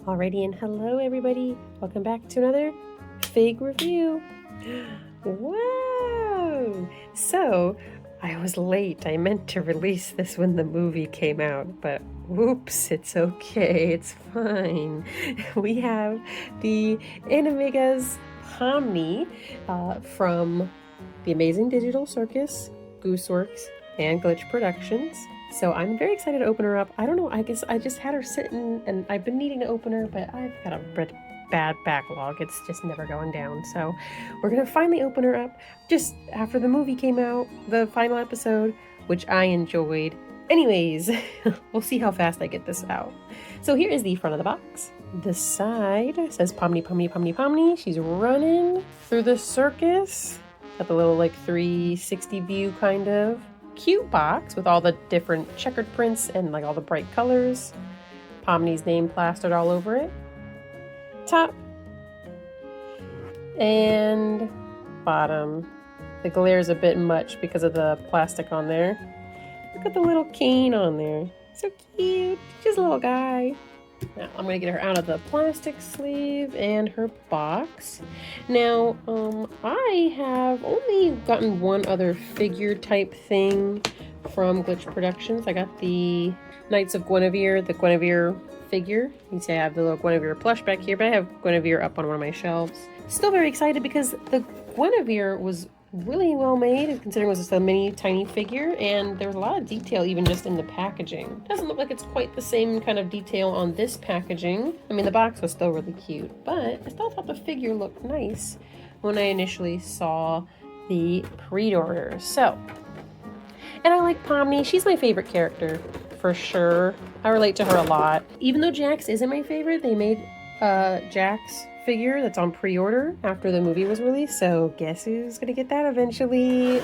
Alrighty, and hello everybody. Welcome back to another fig review. Whoa! So, I was late. I meant to release this when the movie came out, but whoops, it's okay. It's fine. We have the AniMEGAZ Pomni from the Amazing Digital Circus, Gooseworks, and Glitch Productions. So I'm very excited to open her up. I don't know, I guess I just had her sitting and I've been needing to open her, but I've got a bad backlog. It's just never going down. So we're gonna finally open her up just after the movie came out, the final episode, which I enjoyed. Anyways, we'll see how fast I get this out. So here is the front of the box. The side says Pomni, Pomni, Pomni, Pomni. She's running through the circus. Got the little like 360 view kind of. Cute box with all the different checkered prints and like all the bright colors. Pomni's name plastered all over it. Top and bottom. The glare is a bit much because of the plastic on there. Look at the little cane on there. So cute. Just a little guy. Now I'm going to get her out of the plastic sleeve and her box. Now, I have only gotten one other figure type thing from Glitch Productions. I got the Knights of Guinevere, the Guinevere figure. You can see I have the little Guinevere plush back here, but I have Guinevere up on one of my shelves. Still very excited because the Guinevere was really well made, considering it was just a mini tiny figure, and there was a lot of detail even just in the packaging. Doesn't look like it's quite the same kind of detail on this packaging. I mean, the box was still really cute, but I still thought the figure looked nice when I initially saw the pre-order. So, and I like Pomni. She's my favorite character for sure. I relate to her a lot. Even though Jax isn't my favorite, they made Jax figure that's on pre-order after the movie was released, so guess who's gonna get that eventually?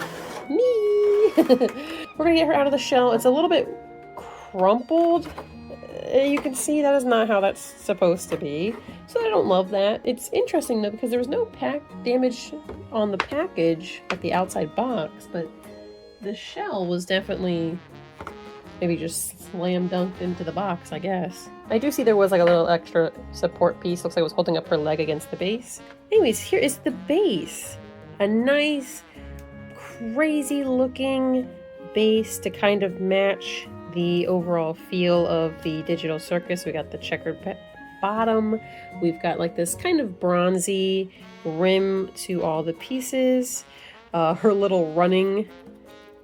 Me! We're gonna get her out of the shell. It's a little bit crumpled. You can see that is not how that's supposed to be, so I don't love that. It's interesting though because there was no pack damage on the package at the outside box, but the shell was definitely maybe just slam dunked into the box, I guess. I do see there was like a little extra support piece. Looks like it was holding up her leg against the base. Anyways, here is the base. A nice, crazy looking base to kind of match the overall feel of the Digital Circus. We got the checkered bottom. We've got like this kind of bronzy rim to all the pieces. Her little running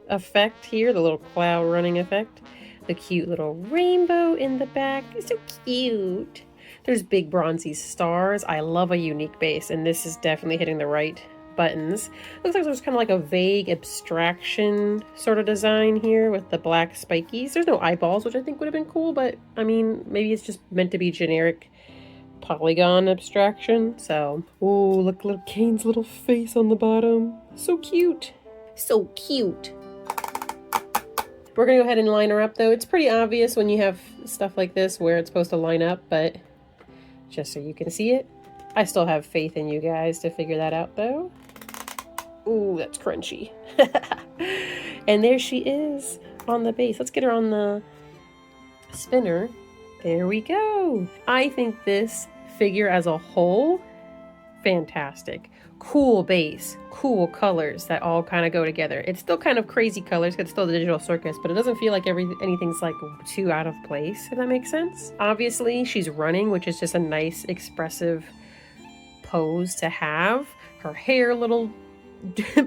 effect here, the little cloud running effect. The cute little rainbow in the back. It's so cute. There's big bronzy stars. I love a unique base, and this is definitely hitting the right buttons. Looks like there's kind of like a vague abstraction sort of design here with the black spikies. There's no eyeballs, which I think would have been cool, but I mean, maybe it's just meant to be generic polygon abstraction. So, oh, look, little Kane's little face on the bottom. So cute. So cute. We're gonna go ahead and line her up though. It's pretty obvious when you have stuff like this where it's supposed to line up, but just so you can see it. I still have faith in you guys to figure that out though. Ooh, that's crunchy. And there she is on the base. Let's get her on the spinner. There we go. I think this figure as a whole, fantastic. Cool base, cool colors that all kind of go together. It's still kind of crazy colors because it's still the Digital Circus, but it doesn't feel like anything's like too out of place, if that makes sense. Obviously, she's running, which is just a nice, expressive pose to have. Her hair little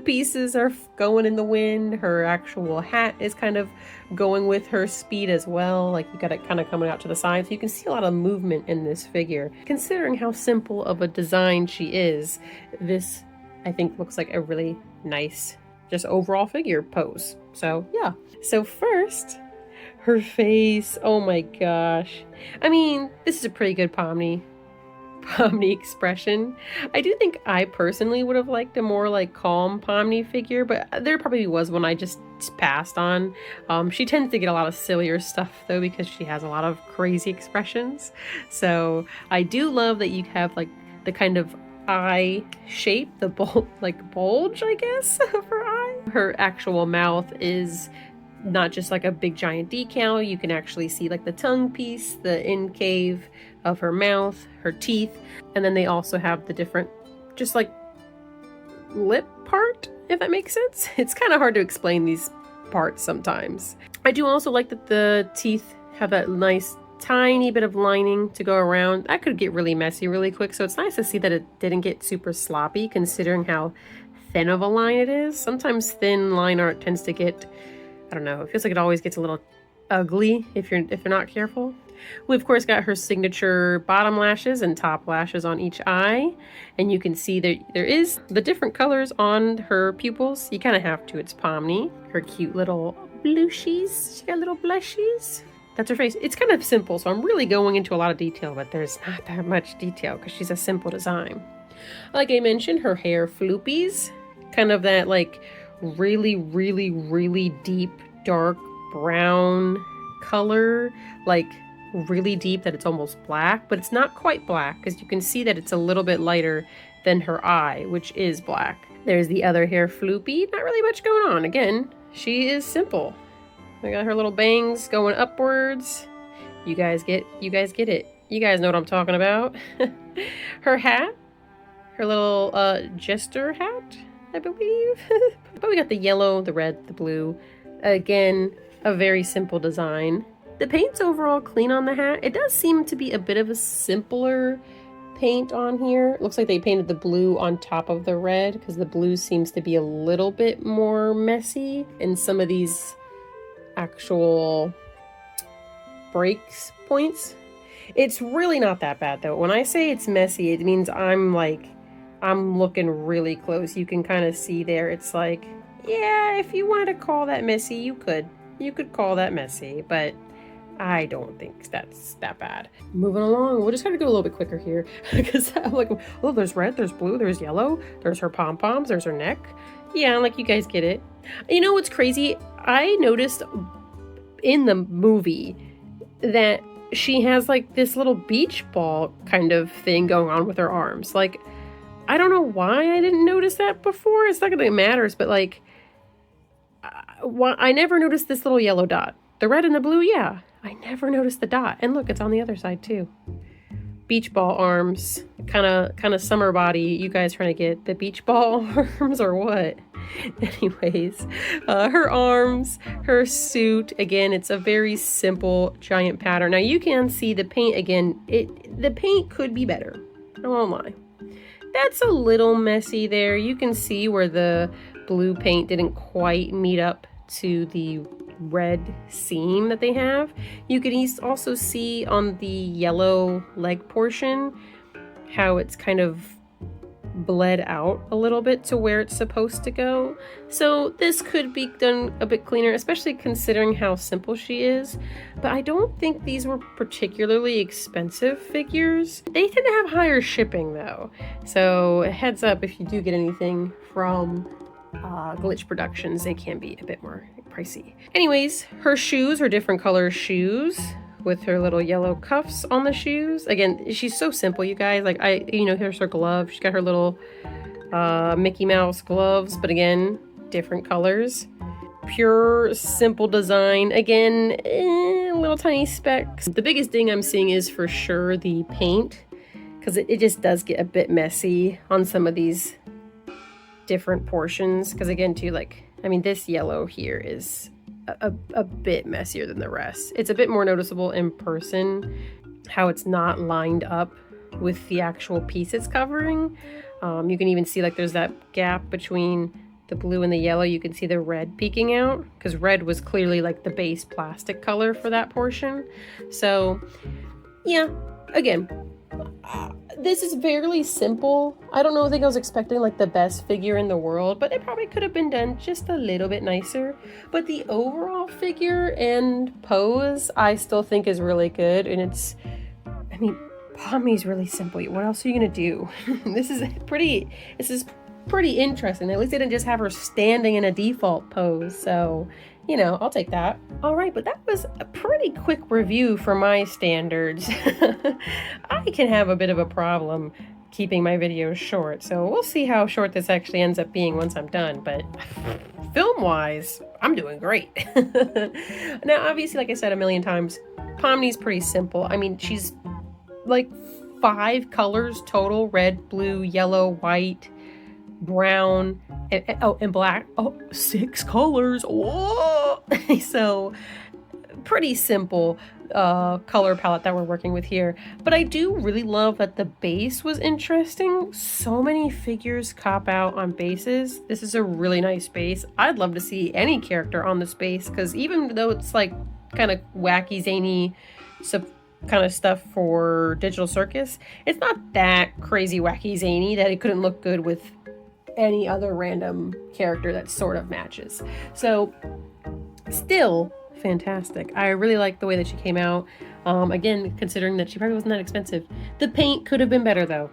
pieces are going in the wind. Her actual hat is kind of going with her speed as well. Like you got it kind of coming out to the side, so you can see a lot of movement in this figure. Considering how simple of a design she is, this I think looks like a really nice just overall figure pose. So yeah. So first, her face. Oh my gosh. I mean, this is a pretty good Pomni expression. I do think I personally would have liked a more like calm Pomni figure, but there probably was one I just passed on. She tends to get a lot of sillier stuff though because she has a lot of crazy expressions. So I do love that you have like the kind of eye shape, the bulge, I guess, of her eye. Her actual mouth is not just like a big giant decal. You can actually see like the tongue piece, the incave of her mouth, her teeth, and then they also have the different, just like lip part, if that makes sense. It's kind of hard to explain these parts sometimes. I do also like that the teeth have that nice tiny bit of lining to go around. That could get really messy really quick, so it's nice to see that it didn't get super sloppy considering how thin of a line it is. Sometimes thin line art tends to get, I don't know, it feels like it always gets a little ugly if you're not careful. We of course got her signature bottom lashes and top lashes on each eye, and you can see that there is the different colors on her pupils. You kind of have to. It's Pomni. Her cute little blushies. She got little blushies. That's her face. It's kind of simple, so I'm really going into a lot of detail, but there's not that much detail because she's a simple design. Like I mentioned, her hair floopies, kind of that like really, really, really deep, dark brown color, like really deep that it's almost black, but it's not quite black because you can see that it's a little bit lighter than her eye, which is black. There's the other hair floopy. Not really much going on. Again, she is simple. We got her little bangs going upwards. You guys get it. You guys know what I'm talking about. Her hat, her little jester hat, I believe. But we got the yellow, the red, the blue. Again, a very simple design. The paint's overall clean on the hat. It does seem to be a bit of a simpler paint on here. It looks like they painted the blue on top of the red because the blue seems to be a little bit more messy in some of these actual breaks points. It's really not that bad though. When I say it's messy, it means I'm looking really close. You can kind of see there. It's like, yeah, if you wanted to call that messy, you could call that messy, but I don't think that's that bad. Moving along, we'll just kind of go a little bit quicker here because I'm like, oh, there's red, there's blue, there's yellow, there's her pom-poms, there's her neck. Yeah, like you guys get it. You know what's crazy? I noticed in the movie that she has like this little beach ball kind of thing going on with her arms. Like, I don't know why I didn't notice that before. It's not that it matters, but like, I never noticed this little yellow dot. The red and the blue, yeah. I never noticed the dot. And look, it's on the other side too. Beach ball arms, kind of summer body. You guys trying to get the beach ball arms or what? Anyways, her arms, her suit, again, it's a very simple giant pattern. Now you can see the paint again. The paint could be better. I won't lie. That's a little messy there. You can see where the blue paint didn't quite meet up to the red seam that they have. You can also see on the yellow leg portion how it's kind of bled out a little bit to where it's supposed to go. So this could be done a bit cleaner, especially considering how simple she is. But I don't think these were particularly expensive figures. They tend to have higher shipping though. So heads up if you do get anything from Glitch Productions, they can be a bit more pricey. Anyways, her shoes, her different color shoes with her little yellow cuffs on the shoes. Again, she's so simple, you guys. Like, here's her glove. She's got her little Mickey Mouse gloves, but again, different colors. Pure, simple design. Again, little tiny specks. The biggest thing I'm seeing is for sure the paint, because it just does get a bit messy on some of these different portions. Because again, too, like, I mean, this yellow here is a bit messier than the rest. It's a bit more noticeable in person how it's not lined up with the actual piece it's covering. You can even see like there's that gap between the blue and the yellow. You can see the red peeking out because red was clearly like the base plastic color for that portion. So yeah, again, this is fairly simple. I don't think I was expecting like the best figure in the world, but it probably could have been done just a little bit nicer. But the overall figure and pose I still think is really good. And it's, I mean, Pomni's really simple. What else are you gonna do? This is pretty interesting. At least they didn't just have her standing in a default pose. So, you know, I'll take that. All right, but that was a pretty quick review for my standards. I can have a bit of a problem keeping my videos short, so we'll see how short this actually ends up being once I'm done, but film-wise, I'm doing great. Now, obviously, like I said a million times, Pomni's pretty simple. I mean, she's like 5 colors total: red, blue, yellow, white, brown, and black. Oh, 6 colors. Whoa! So pretty simple color palette that we're working with here. But I do really love that the base was interesting. So many figures cop out on bases. This is a really nice base. I'd love to see any character on this base, because even though it's like kind of wacky, zany kind of stuff for Digital Circus, it's not that crazy, wacky, zany that it couldn't look good with any other random character that sort of matches. So still fantastic. I really like the way that she came out. Again, considering that she probably wasn't that expensive. The paint could have been better though,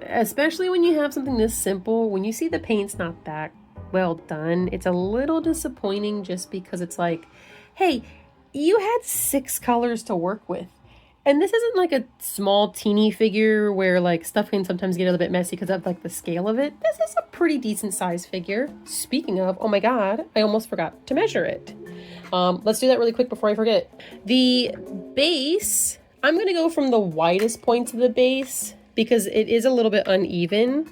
especially when you have something this simple. When you see the paint's not that well done, it's a little disappointing, just because it's like, hey, you had 6 colors to work with. And this isn't like a small teeny figure where like stuff can sometimes get a little bit messy because of like the scale of it. This is a pretty decent size figure. Speaking of, oh my God, I almost forgot to measure it. Let's do that really quick before I forget. The base, I'm gonna go from the widest points of the base because it is a little bit uneven.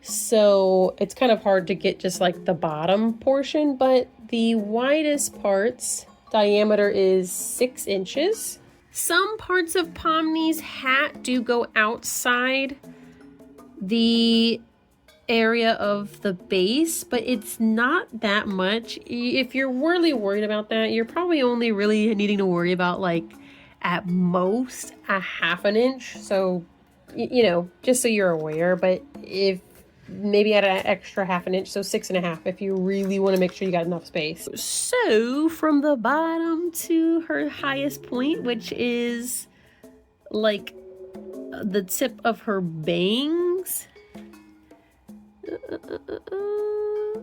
So it's kind of hard to get just like the bottom portion, but the widest parts, diameter is 6 inches. Some parts of Pomni's hat do go outside the area of the base, but it's not that much. If you're really worried about that, you're probably only really needing to worry about like at most a 1/2 inch. So, you know, just so you're aware. But if maybe add an extra 1/2 inch, so 6.5 if you really want to make sure you got enough space. So from the bottom to her highest point, which is like the tip of her bangs.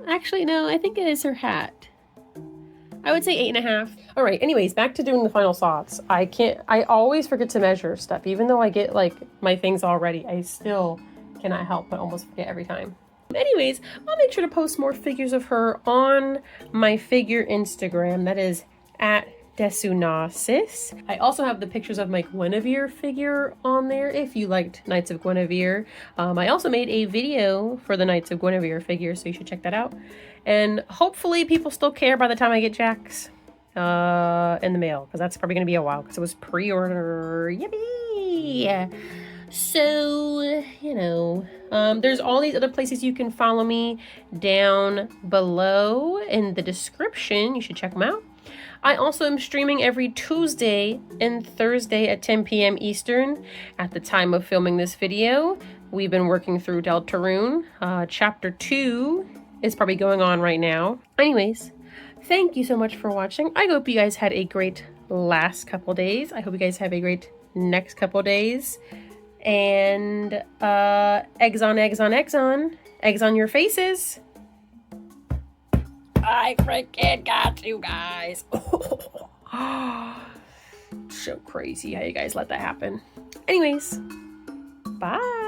Actually, no, I think it is her hat. I would say 8.5. All right, anyways, back to doing the final thoughts. I always forget to measure stuff. Even though I get like my things all ready, I still cannot help but almost forget every time. Anyways, I'll make sure to post more figures of her on my figure Instagram. That is at Desunasis. I also have the pictures of my Guinevere figure on there if you liked Knights of Guinevere. I also made a video for the Knights of Guinevere figure, so you should check that out. And hopefully people still care by the time I get Jax in the mail, because that's probably going to be a while because it was pre-order. Yippee! So, you know, there's all these other places you can follow me down below in the description. You should check them out. I also am streaming every Tuesday and Thursday at 10 p.m. Eastern. At the time of filming this video, we've been working through Deltarune. Chapter 2 is probably going on right now. Anyways, thank you so much for watching. I hope you guys had a great last couple days. I hope you guys have a great next couple days. And eggs on, eggs on, eggs on. Eggs on your faces. I freaking got you guys. So crazy how you guys let that happen. Anyways, bye.